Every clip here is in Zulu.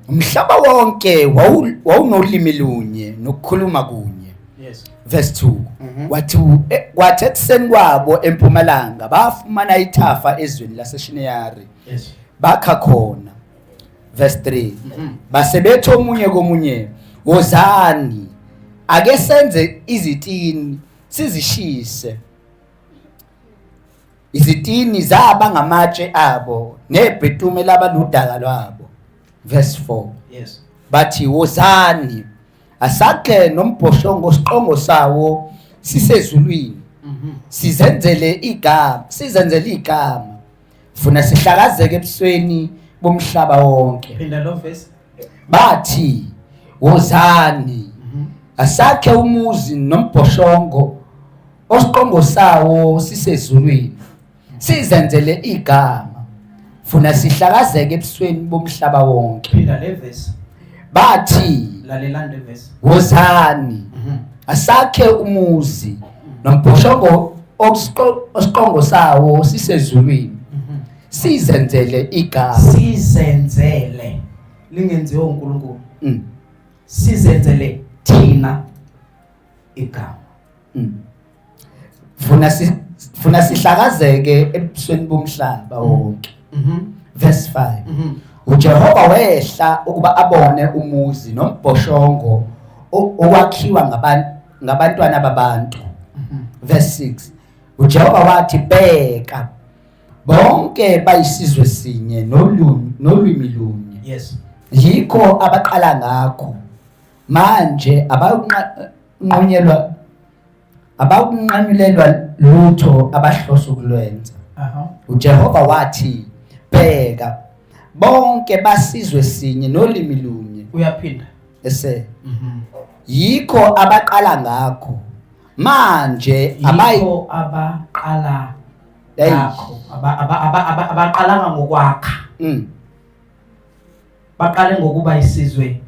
umhlaba wonke wawunolimi lunye nokukhuluma kunye. Yes. Verse 2. Kwathi ekuseni kwabo empumalanga bafumana ithafa ezweni laseShineyari. Yes. Bakha khona. Verse 3. Basebethi omunye komunye, wozani ake senze izitini sizishise. Izitini zaba ngamatshe abo nebhetume labaludaka lwabo. Verse 4. Yes. Bathi wozani asakhe nombhoshongo siqongo sawo sisezulwini. Sizenzele igama funa sihlakazeke ebusweni bomhlaba wonke. Phinda lo verse. Bathi wozani asakhe umuzi nombhoshongo osiqongo sawo sisezulwini. Sizenzele igama funa sihlakazeke ebusweni bomhlaba wonke. Phinda le verse. Bathi Lalelani le verse. wozani asakhe umuzi nombhoshongo osiqongo sawo sisezulwini. Sizenzele igama. Sizenzele lingenziwe uNkulunkulu. Sizenzele thina igama. Funa sihlakazeke ebusweni bomhlaba wonke. Verse 5. uJehova wehla ukuba abone umuzi nombhoshongo owakhiwa ngabantwana babantu. Verse 6. uJehova wathi bheka bonke bayisizwe sinye nolwimi lunye. Yes. Yikho abaqala ngakho manje abakunqanyulelwa lutho abahloso ukulwenza. uJehova wathi bheka bonke basizwe sinye nolimi lunye. Uyaphinda ese yikho abaqala ngakho manje yikho abaqala ngakho abaqala ngokwakha. Baqale ngokuba isizwe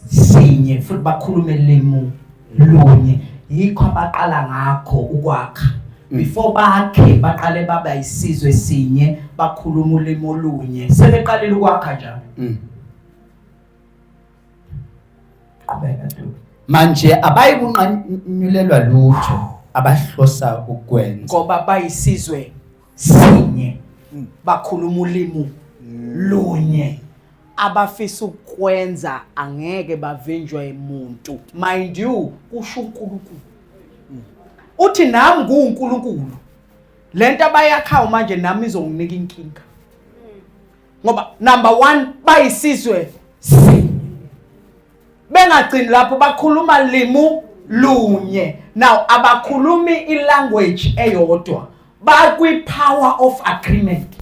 sinye futhi bakhulume limi lunye. Yikho abaqala ngakho ukwakha. Before bakhe baqale baba isizwe sinye bakhuluma ulimi olunye. Sebeqalile ukwakha njalo. Qhubeka tu. Manje abayikunqanyulelwa lutho abahlosa ukwenza. Ngoba bayisizwe sinye bakhuluma ulimi lunye. Abafisa ukwenza angeke bavinjwe umuntu. Mind you, kusho uNkulunkulu. Uthi nami nguNkulunkulu. Lento abayakhayo manje nami izonginika inkinga. Ngoba number 1 bayisizwe sinye. Bengagcini lapho bakhuluma limu lunye. Now abakhulumi ilanguage eyodwa. Bakwi power of agreement.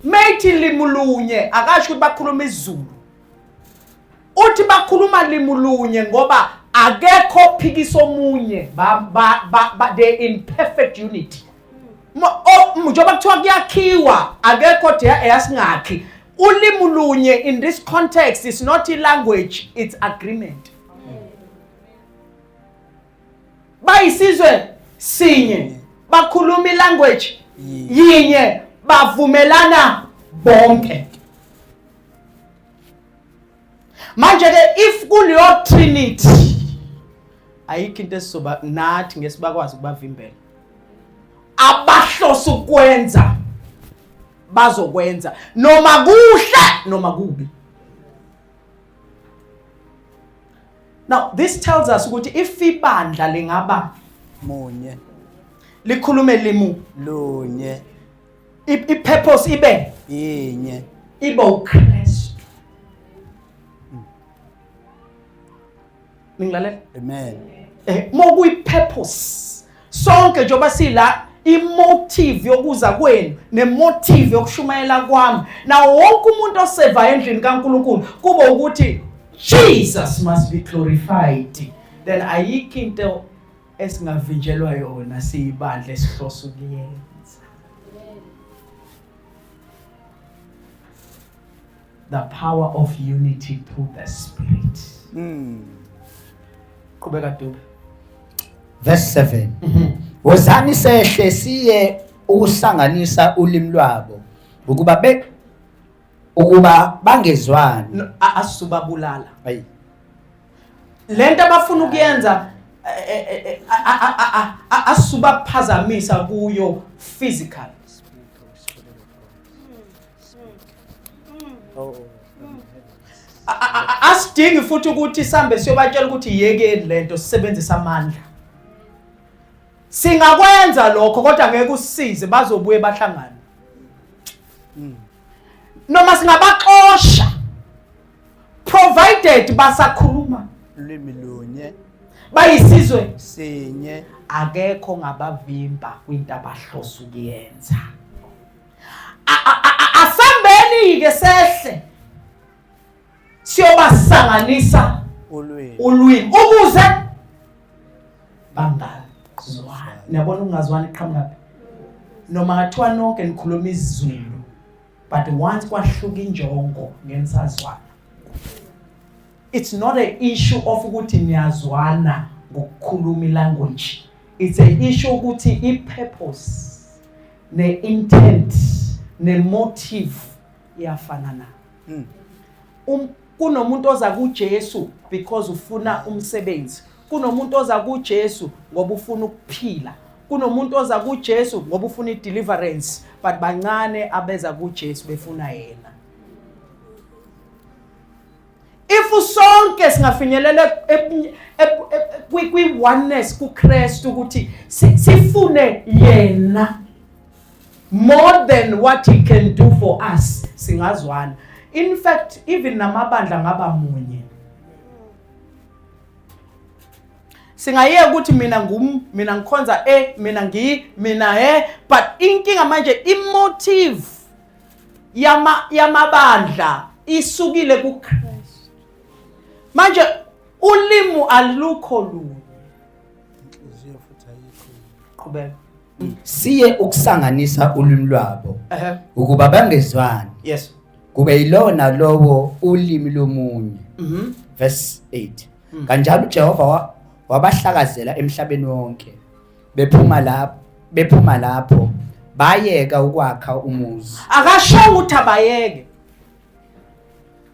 Methi limu lunye akasho ukuthi bakhuluma isiZulu. Uthi bakhuluma limu lunye ngoba akekho phikisa omunye they in perfect unity. Njoba kuthiwa kuyakhiwa akekho de eyasingakhi. Ulimi lunye in this context is not a language, it's agreement. Bayisizwe sinye bakhuluma ilanguage yinye bavumelana bonke. Manje ke if kuleyo trinity ayikho into esizoba nathi ngesibakwazi ukubavimbela. Abahlosa ukwenza bazokwenza noma kuhle noma kubi. Now this tells us ukuthi if ibandla lingaba munye likhulume limu lunye i-purpose ibe yinye ibe uKristu. Ningilalela? Amen. Mokuyi purpose sonke njoba sila imotive yokuza kwenu nemotive yokushumayela kwami na wonke umuntu oseva endlini kaNkulunkulu kuba ukuthi Jesus must be glorified. Then ayikho into esingavinjelwa yona siyibandla esihloso ukuyenza. The power of unity through the Spirit. Qhubeka Dube. Verse 7. Wozani sehle siye ukusanganisa ulimi lwabo ukuba ukuba bangezwani. Asubabulala. Hayi. Lento abafuna ukuyenza asubaphazamisa kuyo physical. Asidingi futhi ukuthi sambe siyobatshela ukuthi yekeni lento sisebenzisa amandla. Singakwenza lokho kodwa ngeke usisize bazobuye bahlangane. Noma singabaxosha provided basakhuluma Ulimi lunye bayisizwe sinye akekho ngabavimba kwinto abahlosa ukuyenza. Asambeni ke sehle siyobasanganisa ulwimi ukuze bangazwani. Niyabona ungazwani iqhamuka noma ngathiwa nonke nikhuluma isiZulu but once kwahluka injongo ngenisazwana. It's not an issue of ukuthi niyazwana ngokukhuluma ilanguage. It's an issue ukuthi i-purpose ne-intent ne-motive iyafanana. Kunomuntu oza kuJesu because ufuna umsebenzi. Kunomuntu oza kuJesu ngoba ufuna ukuphila. Kunomuntu oza kuJesu ngoba ufuna i-deliverance, but bancane abeza kuJesu befuna yena. If sonke singafinyelela kwi-oneness kuKristu ukuthi sifune yena more than what he can do for us, singazwana. In fact, even namabandla ngaba munye. Singayeke ukuthi mina ngikhonza mina but inkinga manje imotive yamabandla isukile kuKristu. Manje ulimi alukho lunye. Inhliziyo futhi ayikho. Qhubeka. Siye ukusanganisa ulimi lwabo ukuba bangezwani. Yes. Kube yilona lowo ulimi lomunye. Verse 8. Kanjalo uJehova wabahlakazela emhlabeni wonke. Bephuma lapho bayeka ukwakha umuzi. Akasho ukuthi abayeke.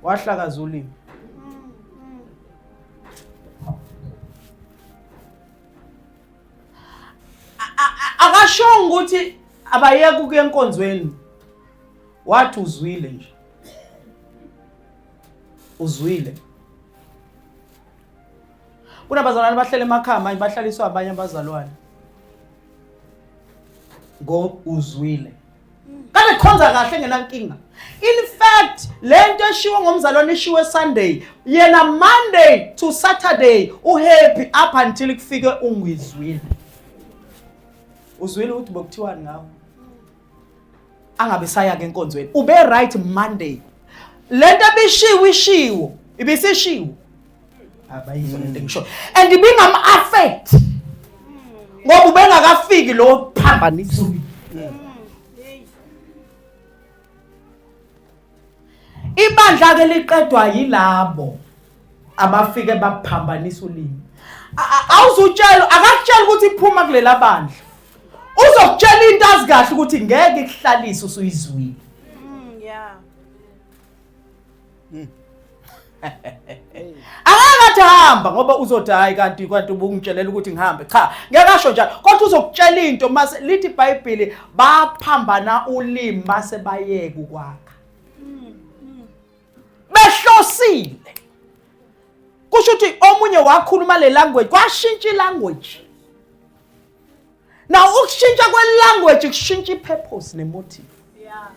Wahlakaza ulimi. Akasho ukuthi abayeke ukuya enkonzweni. Wathi uzwile nje. Uzwile. Kunabazalwane bahlele emakhaya manje bahlaliswa abanye abazalwane. Uzwile. Kade khonza kahle ngenankinga. In fact, lento eshiwe ngomzalwane eshiwe Sunday, yena Monday to Saturday uhappy up until kufike ungizwile. Uzwile ukuthi bokuthiwani ngawo. Angabe saya ke enkonzweni. Ube right Monday. Lento bishiwo ibisishiwo. Abayizwa lento ngisho. And ibingam affect. Ngoba ubengakafiki lo phambanisa. Ibandla ke liqedwa yilabo abafike baphambanisa ulimi. Awuzutshela akakutshela ukuthi iphuma kulela bandla. Uzokutshela into azikahle ukuthi ngeke ikuhlalise usuyizwile. Yeah. Akakathi hamba ngoba uzothi hayi kanti ubungitshelela ukuthi ngihambe. Cha, ngeke asho njalo. Kodwa uzokutshela into mase lithi iBhayibheli baphambana ulimi mase bayeka ukwakha. Behlosile. Kusho ukuthi omunye wakhuluma le language kwashintsha ilanguage. Now ukushintsha kwe-language kushintsha i-purpose ne-motive. Yeah.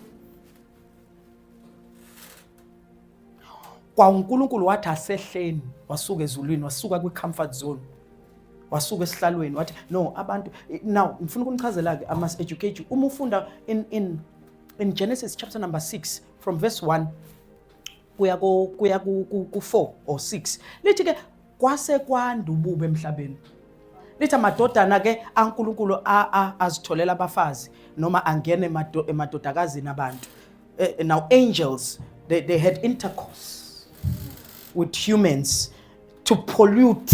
Kwa uNkulunkulu wathi asehleni wasuka ezulwini wasuka kwi-comfort zone. Wasuka esihlalweni wathi no abantu now ngifuna ukunichazela ke I must educate you. Uma ufunda in Genesis chapter number 6 from verse 1 kuya ku 4 or 6. Lithi ke kwase kwanda ubube emhlabeni. Lithi amadodana ke aNkulunkulu azitholela abafazi noma angene emadodakazini abantu. Now angels they had intercourse with humans to pollute,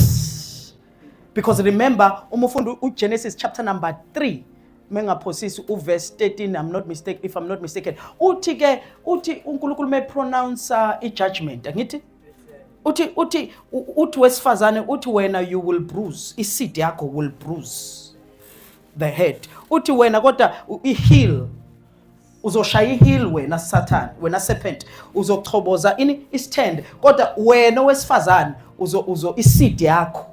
because remember uma ufunda uGenesis chapter number 3 mengaphosisi uverse 13 if I'm not mistaken uthi uNkulunkulu mepronounce ijudgment angithi uthi wesifazane uthi wena you will bruise iseed yakho will bruise the head uthi wena kodwa iheel uzoshaya iheel wena Satan wena serpent uzochoboza ini istand kodwa wena wesifazane uzo iseed yakho.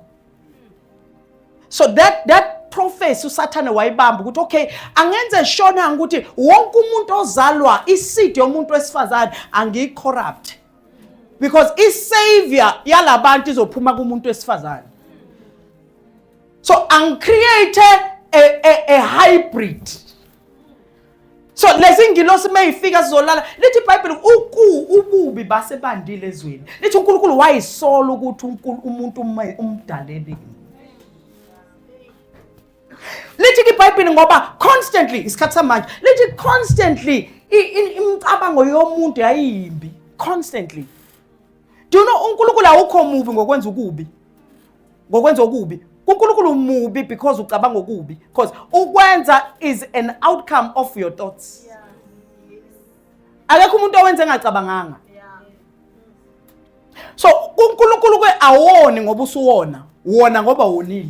So that prophecy uSathane wayibamba ukuthi okay angenze shona ukuthi wonke umuntu ozalwa iseed yomuntu wesifazane angicorrupt because isavior yalabantu izophuma kumuntu wesifazane. So angicreate a hybrid. So lezingilosi mayifika sizolala lithi iBhayibheli ububi basebandile ezweni lithi uNkulunkulu wayisola ukuthi umuntu umdaleli lithi iBhayibheli ngoba constantly isikhathi samanje lithi constantly imicabango yomuntu yayimbi constantly. Do you know uNkulunkulu awukho mubi ngokwenza ukubi uNkulunkulu mubi because ucabanga ukubi because ukwenza is an outcome of your thoughts. Akekho umuntu owenza engacabanganga. So uNkulunkulu awoni ngoba usuwona wona ngoba wonile.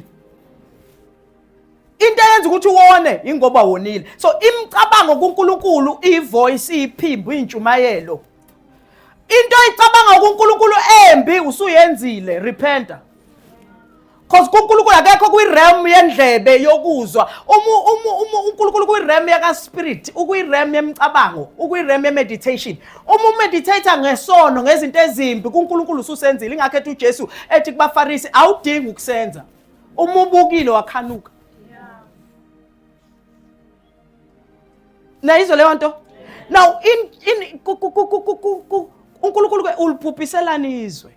Into eyenza ukuthi uwone ingoba wonile. So imicabango kuNkulunkulu ivoice iphimbo intshumayelo. Into icabanga kuNkulunkulu embi usuyenzile repenta. Because kuNkulunkulu akekho kwi-realm yendlebe yokuzwa. uNkulunkulu kwi-realm yaka spirit, ukwi-realm yemicabango, ukwi-realm ye-meditation. Uma meditator ngesono ngezinto ezimbi kuNkulunkulu ususenzile ingakho ethi uJesu ethi kubaFarisi awudingi ukusenza. Uma ubukile wakhanuka. Na izo leyo nto. Now uNkulunkulu uliphupiselana izwe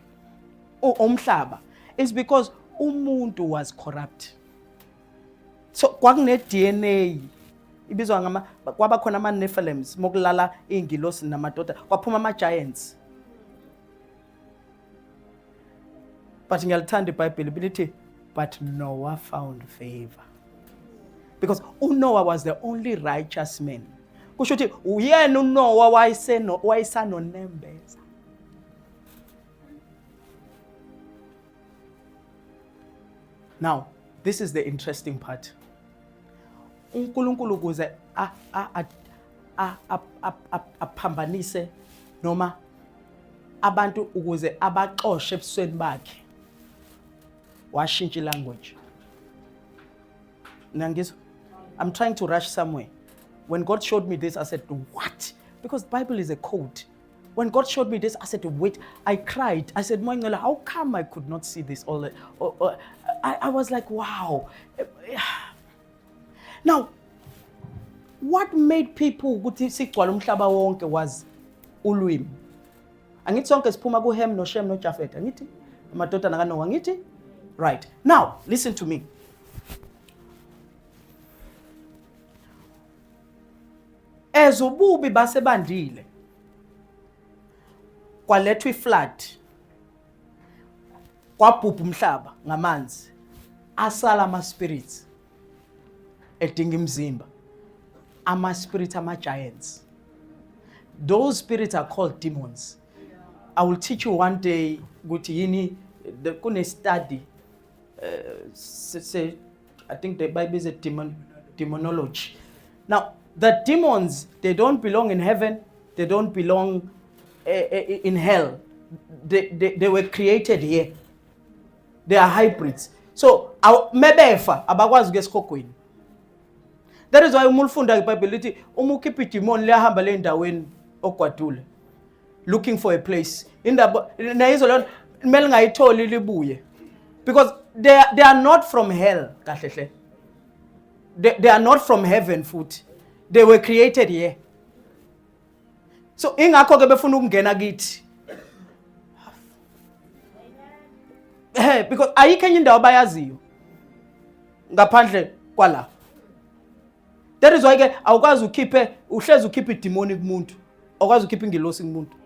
umhlaba is because umuntu was corrupt. So kwakune DNA ibizwa kwaba khona ama Nephilims mokulala ingilosi namadoda kwaphuma ama giants. But ngiyalithanda iBhayibheli lithi but Noah found favor. Because uNoah was the only righteous man. Kusho ukuthi uyena uNoah wayesanonembeza. Now, this is the interesting part. uNkulunkulu ukuze aphambanise noma abantu ukuze abaxoshe ebusweni bakhe washintsha language. Nangizwa? I'm trying to rush somewhere. When God showed me this, I said, what? Because the Bible is a code. When God showed me this, I said, wait, I cried. I said, Moingela, how come I could not see this all? I was like, wow. Now, what made people ukuthi sigcwala umhlaba wonke was ulwimi. Angithi sonke siphuma kuHem noShem noJafet. Angithi amadodana kaNoah angithi? Right. Now, listen to me. Ezobubi basebandile kwalethwa iflood kwabhubha umhlaba ngamanzi asala ama spirits edinga imizimba ama spirits ama giants. Those spirits are called demons. I will teach you one day ukuthi yini kune study say I think the Bible is a demonology. Now the demons, they don't belong in heaven, they don't belong in hell. They were created here. They are hybrids. So mebefa abakwazi ngesikhokhweni. That is why umulufunda iBhayibheli lithi uma ukhipha idemon liyahamba le ndaweni ogwadule looking for a place. Indaba nayizo lona kumele ngayitholi libuye. Because they are not from hell kahle. They are not from heaven futhi. They were created here. So ingakho ke befuna ukungena kithi. Because ayikho enye indawo bayaziyo ngaphandle kwala. That is why ke awukwazi uhlezi ukhiphe idemoni kumuntu. Awukwazi ukhiphe ingilosi kumuntu.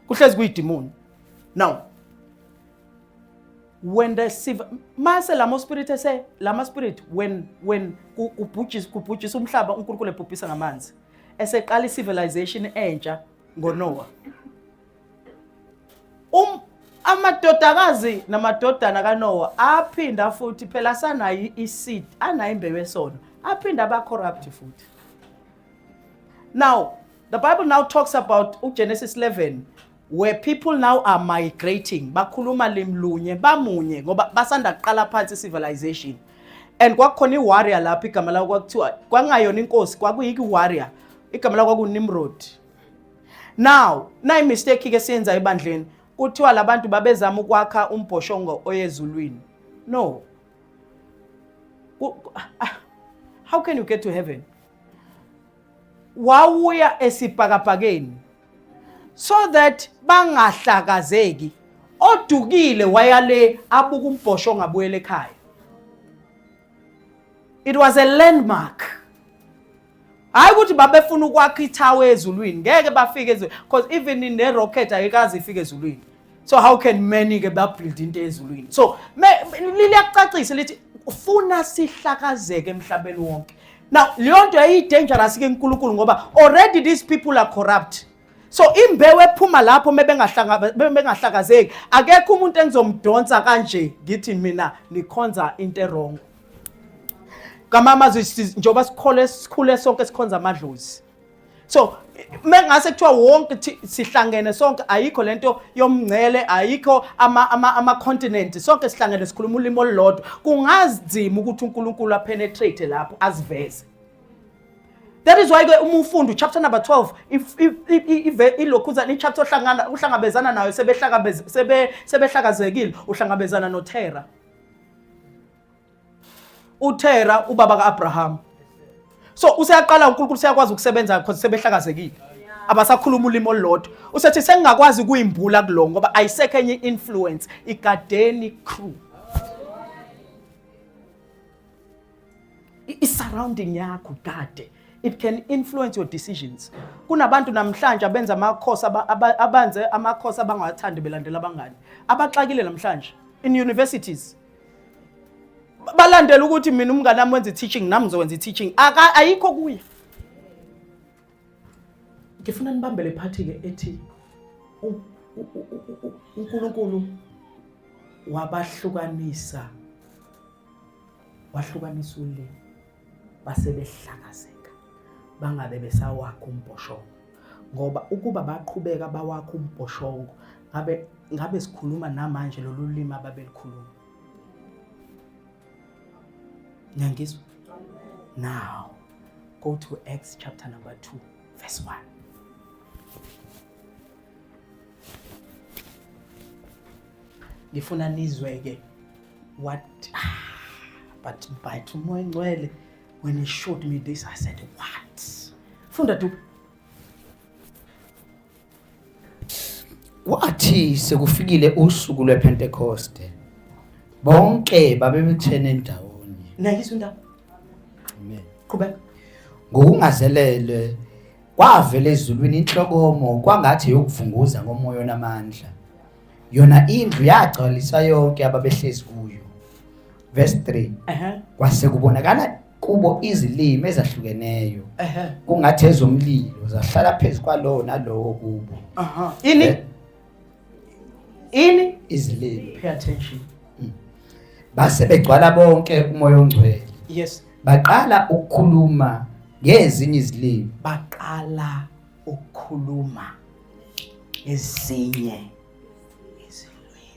Kuhlezi kuyidemoni. Now when the mase lama spirit ese lama spirit when kubhujisa umhlaba uNkulunkulu ebhubhisa ngamanzi eseqala civilization entsha ngoNoah amadodakazi namadodana kaNoah aphinda futhi phela sanayo iseed anayo imbewu esono aphinda aba corrupt futhi. Now the Bible now talks about Genesis 11 where people now are migrating bakhuluma limlunye bamunye ngoba basanda kuqala phansi civilization and kwakukhona iwarrior lapha igama lawo kwakuthiwa kwangayona inkosi kwakuyiki warrior igama lawo kwakuNimrod. Now nayi mistake ke siyenza ebandleni kuthiwa labantu babezama ukwakha umbhoshongo oyezulwini. No, how can you get to heaven? Wawuya esibhakabhakeni so that bangahlakazeki odukile wayale abuka umbhoshongo abuyele ekhaya. It was a landmark. Hayi ukuthi babefuna ukwakha ithawe ezulwini ngeke bafike ezulwini because even in the rocket ayikazi ifike ezulwini. So how can many ke babuild into ezulwini? So liyacacisa lithi ufuna sihlakazeke emhlabeni wonke. Now leyonto ayi dangerous ke uNkulunkulu ngoba already these people are corrupt. So imbewu ephuma lapho bengahlakazeki akekho umuntu engizomdonsa kanje ngithi mina nikhonza into errong. Kamama njoba sikhule sonke sikhonza amadlozi. So mengase kuthiwa wonke sihlangene sonke ayikho lento yomngcele ayikho ama continent sonke sihlangene sikhuluma ulimi olulodwa kungazima ukuthi uNkulunkulu apenetrate lapho aziveze. That is why uma ufunda chapter number 12 if ilokhuza ni chapter uhlangabezana nayo sebehlakazekile uhlangabezana noTerah. uTerah ubaba kaAbraham. So useyaqala uNkulunkulu seyakwazi ukusebenza because sebehlakazekile. Abasakhuluma ulimi olulodwa. Usethi sengingakwazi ukuyimbula kulongo ngoba ayisekho enye influence igadeni crew. Surrounding yakho gade. It can influence your decisions. Kunabantu namhlanje abenza amakhosi abanze amakhosi abangathandi belandela abangani. Abaxakile namhlanje in universities. Balandela ukuthi mina umngane nami wenza teaching nami ngizowenza teaching ayikho kuye. Ngifuna nibambele phathi ke ethi uNkulunkulu wahlukanisa ulimi basebehlakazeka bangabe besawakha umbhoshongo ngoba ukuba baqhubeka bawakha umbhoshongo ngabe sikhuluma namanje lolu limi ababelikhuluma. Nyangizwa. Now go to Acts chapter number 2 verse 1. Ngifuna nizwe ke what but by tomorrow ngcwele when he showed me this I said what? Funda tu. Wathi sekufikile usuku lwePentecost bonke babebethene endawonye. Nayizwa indaba. Amen. Qhubeka. Ngokungazelele kwavela ezulwini inhlokomo kwangathi yokuvunguza ngomoya onamandla. Yona indlu yagcwalisa yonke ababehlezi kuyo. Verse 3. Kwase kubonakala kubo izilimi ezahlukeneyo. Kungathi ezomlilo zahlala phezulu kwalowo nalowo kubo. Ini izilimi. Pay attention. Base begcwala bonke umoya ongcwele. Yes. Baqala ukukhuluma ngezinye izilimi. Baqala ukukhuluma ezinye izilimi.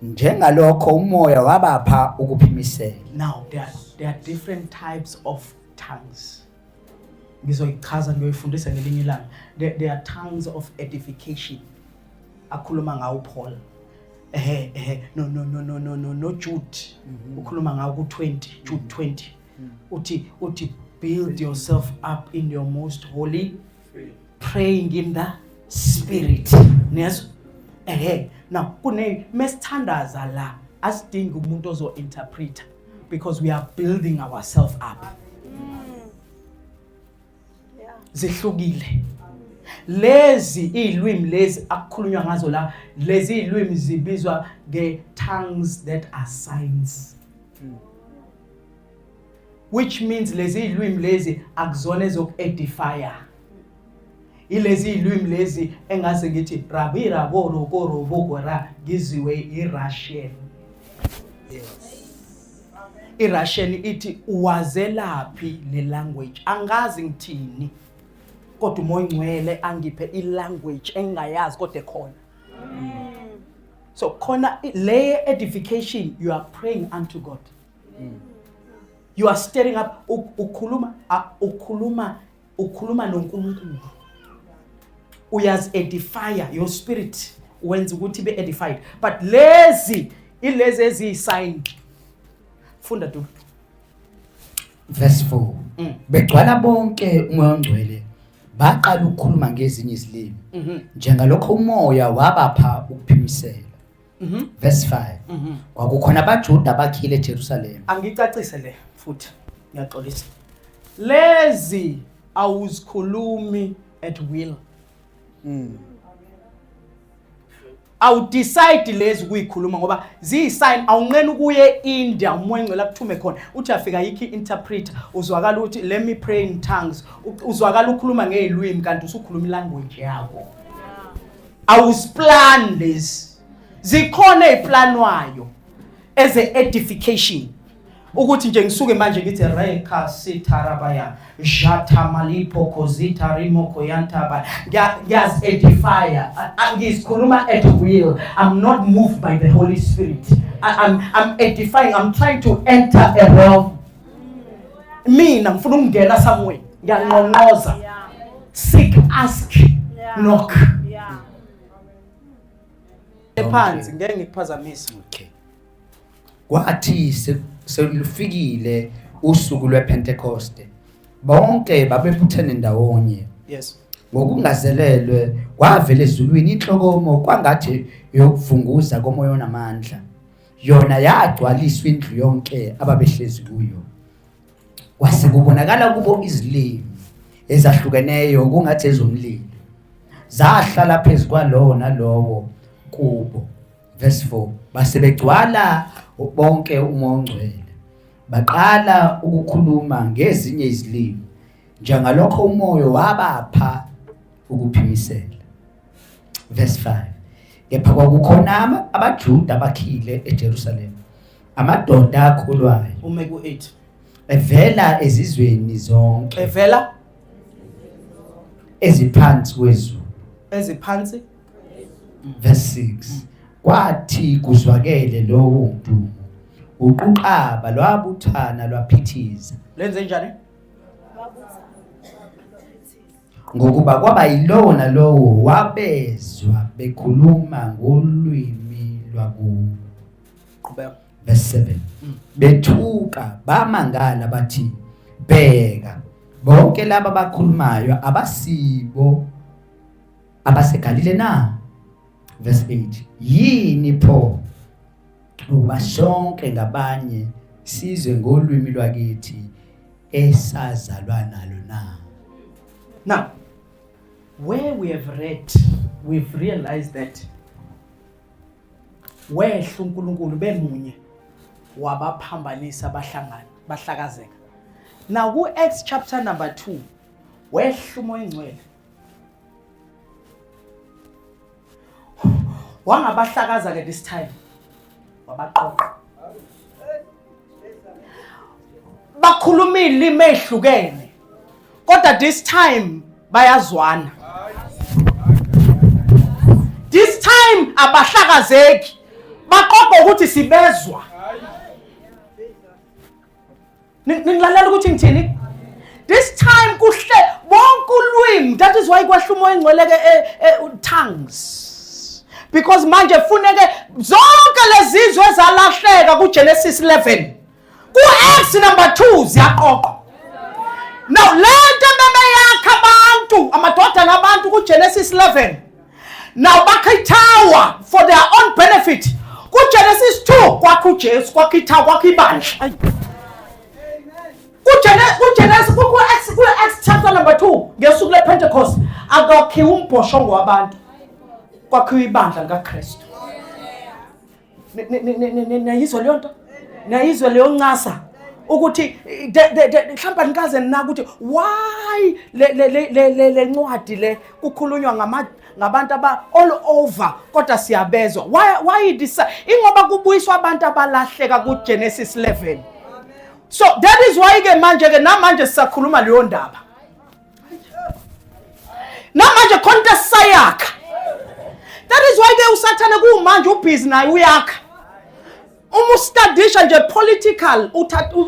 Njengalokho umoya wabapha ukuphimisela. Now there are different types of tongues. Ngizoyichaza ngiyoyifundisa ngelinye ilanga. There are tongues of edification. Akhuluma ngawo Paul. No Jude. Ukhuluma ngawo ku20 Jude 20. Uti build yourself up in your most holy praying in the spirit. Yes. Now kune mesithandaza la asidingi umuntu ozo interpreter because we are building ourselves up. Zihlukile. Lezi ilwimi lezi akukhulunywa ngazo la lezi ilwimi zibizwa tongues that are signs. Which means lezi ilwimi lezi akuzona ezok-edifier. Ilezi ilwimi lezi engaze ngithi rabira boro koro bokora giziwe iRussian. iRussian ithi uwazelaphi le language angazi ngithini kodwa umoya ngcwele angiphe ilanguage engayazi kodwa ekhona. So khona le edification you are praying unto God. You are stirring up ukhuluma noNkulunkulu. Uyaz edifier your spirit wenza ukuthi be edified. But lezi eziyisign funda tu verse 4 begcwala bonke umoya ongcwele baqala ukukhuluma ngezinye izilimi njengalokho umoya wabapha ukuphimisela. Verse 5 kwakukhona abaJuda abakhile eJerusalem. Angicacise le futhi ngiyaxolisa. Lezi awuzikhulumi at will. Awu decide lezi kuyikhuluma ngoba ziyisign awunqeni ukuye India umoya ngcwele akuthume khona uthi afika yikho interpreter uzwakala ukuthi let me pray in tongues uzwakala ukukhuluma ngezilwimi kanti usukhuluma ilanguage yakho. Awusplan lezi zikhona eziplanwayo as a edification ukuthi nje ngisuke manje ngithi reka sitarabaya jata malipo kozita rimoko yantaba ngiyaz edifier ngizikhuluma at will. I'm not moved by the Holy Spirit. I'm edifying. I'm trying to enter a realm. Mina ngifuna ukungena somewhere ngiyanqonqoza. Seek, ask, knock. Ephansi ngeke ngikuphazamisa. Okay. Kwathi selifikile usuku lwePentecost bonke babebuthene ndawonye. Yes. Ngokungazelelwe kwavela ezulwini inhlokomo kwangathi yokuvunguza komoya onamandla. Yona yagcwaliswa indlu yonke ababehlezi kuyo. Kwase kubonakala kubo izilimi ezahlukeneyo kungathi ezomlilo. Zahlala phezu kwalowo nalowo kubo. Verse 4 basebegcwala bonke umoya ongcwele baqala ukukhuluma ngezinye izilimi njengalokho umoya wabapha ukuphimisela. Verse 5 kepha kwakukhona abaJuda abakhile eJerusalem amadoda akholwayo ume ku8 evela ezizweni zonke evela eziphansi kwezulu. eziphansi. Verse 6 kwathi kuzwakele lowo mdumo uquqaba lwabuthana lwaphithiza. Lenze njani? Ngokuba kwaba yilowo nalowo wabezwa bekhuluma ngolwimi lwakubo. Qhubeka. Verse 7 bethuka bamangala bathi bheka bonke laba abakhulumayo abasibo abaseGalile na. Verse 8 yini pho ukuba sonke ngabanye sizwe ngolwimi lwakithi esazalwa nalo na. Now where we have read we've realized that wehla uNkulunkulu bemunye wabaphambanisa bahlakazeka. Now ku Acts chapter number 2 wehla umoya ongcwele wangabahlakaza ke this time wabaqoqa bakhuluma ilimi ehlukene kodwa this time bayazwana. This time abahlakazeki baqoqa ukuthi sibezwa. Ningilalela ukuthi ngithini? This time kuhle bonke ulwimi. That is why kwahla umoya ongcwele ke tongues. Because manje funeke zonke lezizwe ezalahleka kuGenesis 11 ku Acts number 2 ziyaqoqa. Now lento bebeyakha abantu amadoda nabantu kuGenesis 11 now bakhithawa for their own benefit. KuGenesis 2 kwakho uJesu kwakhithawa kwakhibandla. KuGenesis ku Acts chapter number 2 ngesuku lePentecost akakhiwa umbhoshongo wabantu. kwakhiwa ibandla likaKristu. Niyizwa leyo nto? Niyizwa leyo ncasa ukuthi mhlawumbe nikaze nina ukuthi why le ncwadi le kukhulunywa ngabantu all over kodwa siyabezwa. Why ingoba kubuyiswa abantu abalahleka kuGenesis 11. So that is why ke namanje sisakhuluma leyo ndaba. Namanje konke sayakha. That is why ke usathane kumanje ubusy naye uyakha. Ustadisha nje political,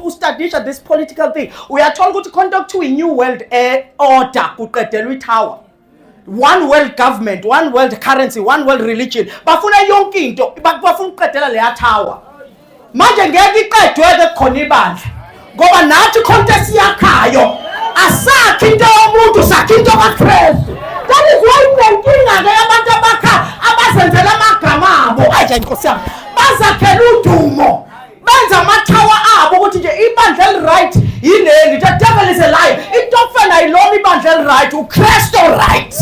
ustadisha this political thing. Uyathola ukuthi conduct to a new world order kuqedelwa iTower. One world government, one world currency, one world religion. Bafuna yonke into, bafuna uqedela le tower. Manje ngeke iqedwe ke khona ibandla. Ngoba nathi contest yakhayo. Asakhi into yomuntu, sakhi into kaKristu. That is why inenkinga ke abantu abakha abazenzela amagama abo. Ayi Nkosi yami. Bazakhela udumo. Benza amathawa abo ukuthi nje ibandla eli-right yileli. The devil is a liar. Into ofana yilona ibandla eli-right, uKristu right.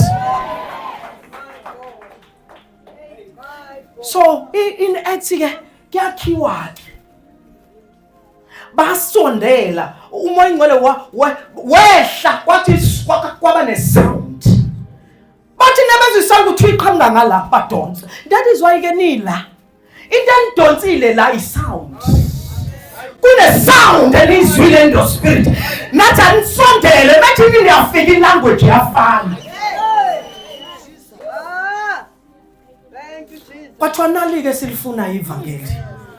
So in Acts ke kuyakhiwa ke. Basondela umoya ingcwele wehla kwathi kwaba nesound. Bathi nabezwe isound ukuthi iqhamuka ngala badonsa. That is why ke nila into endonsile la isound. Kune sound elizwile endo spirit. Nathi anisondele nathi niyafika ilanguage yafana. Batwanali ke silifuna ivangeli.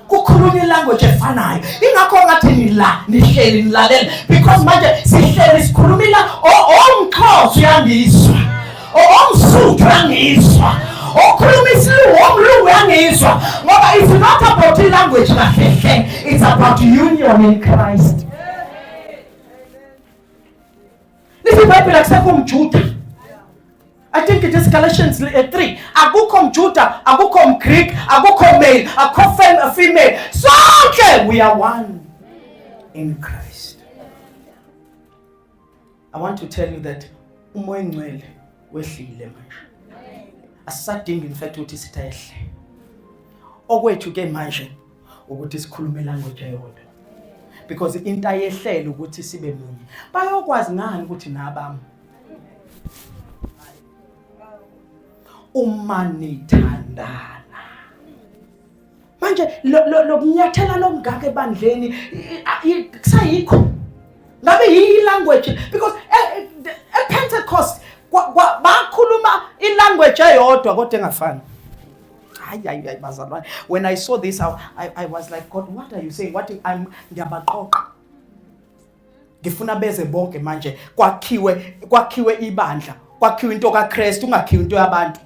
Kukhulunywa ilanguage efanayo. Ingakho ngathi nihleli nilalela because manje sihleli sikhulumela omXhosa uyangizwa. Omsuthu uyangizwa. Okhuluma isiLungu omlungu uyangizwa. Ngoba it's not about language kahle. It's about union in Christ. Lithi iBhayibheli akusekho umJuda. I think it is Galatians 3. Akukho mJuda, akukho mGreek, akukho male, akukho female. Sonke we are one in Christ. I want to tell you that umoya ingcwele wehlile manje. Asisadingi in fact ukuthi sithahle. Okwethu ke manje ukuthi sikhulume language eyodwa. Because into ayehlela ukuthi sibe munye. Bayokwazi ngani ukuthi nabami umanithandana. Manje lokunyathela lomgaka ebandleni kusayikho. Ngabe yi language because at Pentecost bakhuluma ilanguage eyodwa kodwa engafani. Hayi bazalwane. When I saw this I was like, God, what are you saying? What I'm ngiyabaqoqa. Ngifuna beze bonke manje kwakhiwe ibandla. Kwakhiwe into kaKristu ungakhiwe into yabantu.